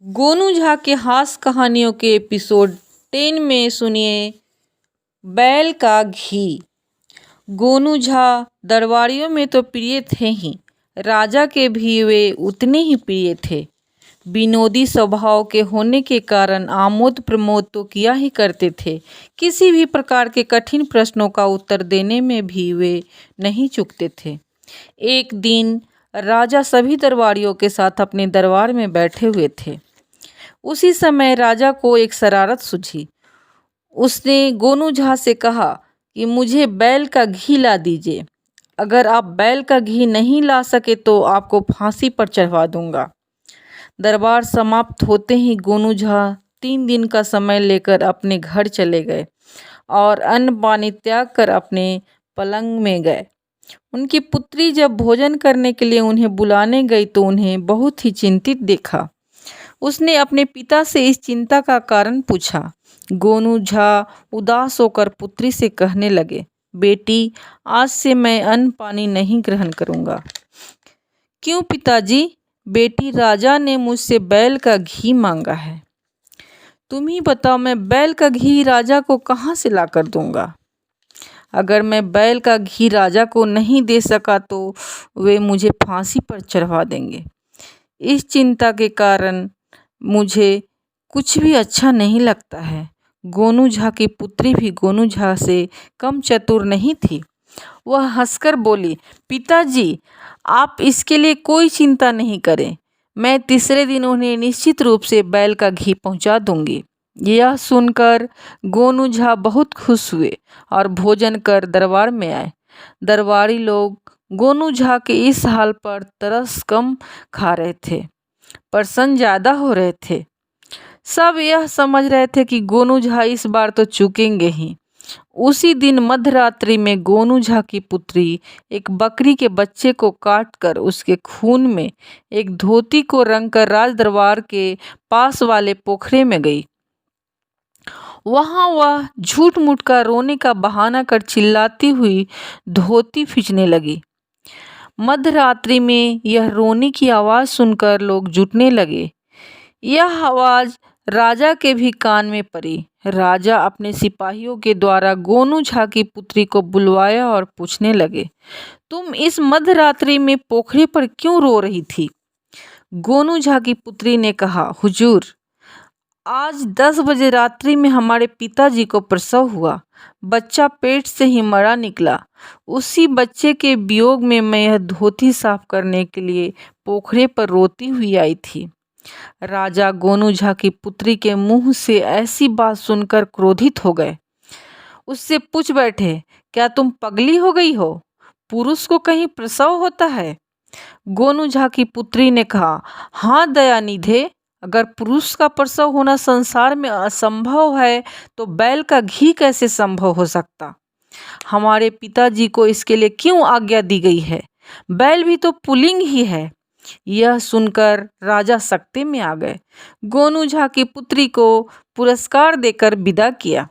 गोनू झा के हास्य कहानियों के एपिसोड 10 में सुनिए बैल का घी। गोनू झा दरबारियों में तो प्रिय थे ही, राजा के भी वे उतने ही प्रिय थे। विनोदी स्वभाव के होने के कारण आमोद प्रमोद तो किया ही करते थे। किसी भी प्रकार के कठिन प्रश्नों का उत्तर देने में भी वे नहीं चूकते थे। एक दिन राजा सभी दरबारियों के साथ अपने दरबार में बैठे हुए थे। उसी समय राजा को एक शरारत सूझी। उसने गोनू झा से कहा कि मुझे बैल का घी ला दीजिए। अगर आप बैल का घी नहीं ला सके तो आपको फांसी पर चढ़वा दूंगा। दरबार समाप्त होते ही गोनू झा 3 दिन का समय लेकर अपने घर चले गए और अन्न पानी त्याग कर अपने पलंग में गए। उनकी पुत्री जब भोजन करने के लिए उन्हें बुलाने गई तो उन्हें बहुत ही चिंतित देखा। उसने अपने पिता से इस चिंता का कारण पूछा। गोनू झा उदास होकर पुत्री से कहने लगे, बेटी, आज से मैं अन्न पानी नहीं ग्रहण करूंगा। क्यों पिताजी? बेटी, राजा ने मुझसे बैल का घी मांगा है। तुम ही बताओ, मैं बैल का घी राजा को कहाँ से ला कर दूंगा? अगर मैं बैल का घी राजा को नहीं दे सका तो वे मुझे फांसी पर चढ़वा देंगे। इस चिंता के कारण मुझे कुछ भी अच्छा नहीं लगता है। गोनू झा की पुत्री भी गोनू झा से कम चतुर नहीं थी। वह हंसकर बोली, पिताजी, आप इसके लिए कोई चिंता नहीं करें। मैं तीसरे दिन उन्हें निश्चित रूप से बैल का घी पहुंचा दूंगी। यह सुनकर गोनू झा बहुत खुश हुए और भोजन कर दरबार में आए। दरबारी लोग गोनू झा के इस हाल पर तरस कम खा रहे थे, प्रसन्न ज़्यादा हो रहे थे। सब यह समझ रहे थे कि गोनू झा इस बार तो चूकेंगे ही। उसी दिन मध्यरात्रि में गोनू झा की पुत्री एक बकरी के बच्चे को काटकर उसके खून में एक धोती को रंगकर राज दरबार के पास वाले पोखरे में गई। वहां वह झूठ मूठ का रोने का बहाना कर चिल्लाती हुई धोती खींचने लगी। मध्यरात्रि में यह रोने की आवाज़ सुनकर लोग जुटने लगे। यह आवाज़ राजा के भी कान में पड़ी। राजा अपने सिपाहियों के द्वारा गोनू झा की पुत्री को बुलवाया और पूछने लगे, तुम इस मध्यरात्रि में पोखरे पर क्यों रो रही थी? गोनू झा की पुत्री ने कहा, हुजूर, आज 10 बजे रात्रि में हमारे पिताजी को प्रसव हुआ। बच्चा पेट से ही मरा निकला। उसी बच्चे के वियोग में मैं यह धोती साफ करने के लिए पोखरे पर रोती हुई आई थी। राजा गोनू झा की पुत्री के मुंह से ऐसी बात सुनकर क्रोधित हो गए। उससे पूछ बैठे, क्या तुम पगली हो गई हो? पुरुष को कहीं प्रसव होता है? गोनू झा की पुत्री ने कहा, हाँ दयानिधे, अगर पुरुष का प्रसव होना संसार में असंभव है तो बैल का घी कैसे संभव हो सकता? हमारे पिताजी को इसके लिए क्यों आज्ञा दी गई है? बैल भी तो पुल्लिंग ही है। यह सुनकर राजा सकते में आ गए। गोनू झा की पुत्री को पुरस्कार देकर विदा किया।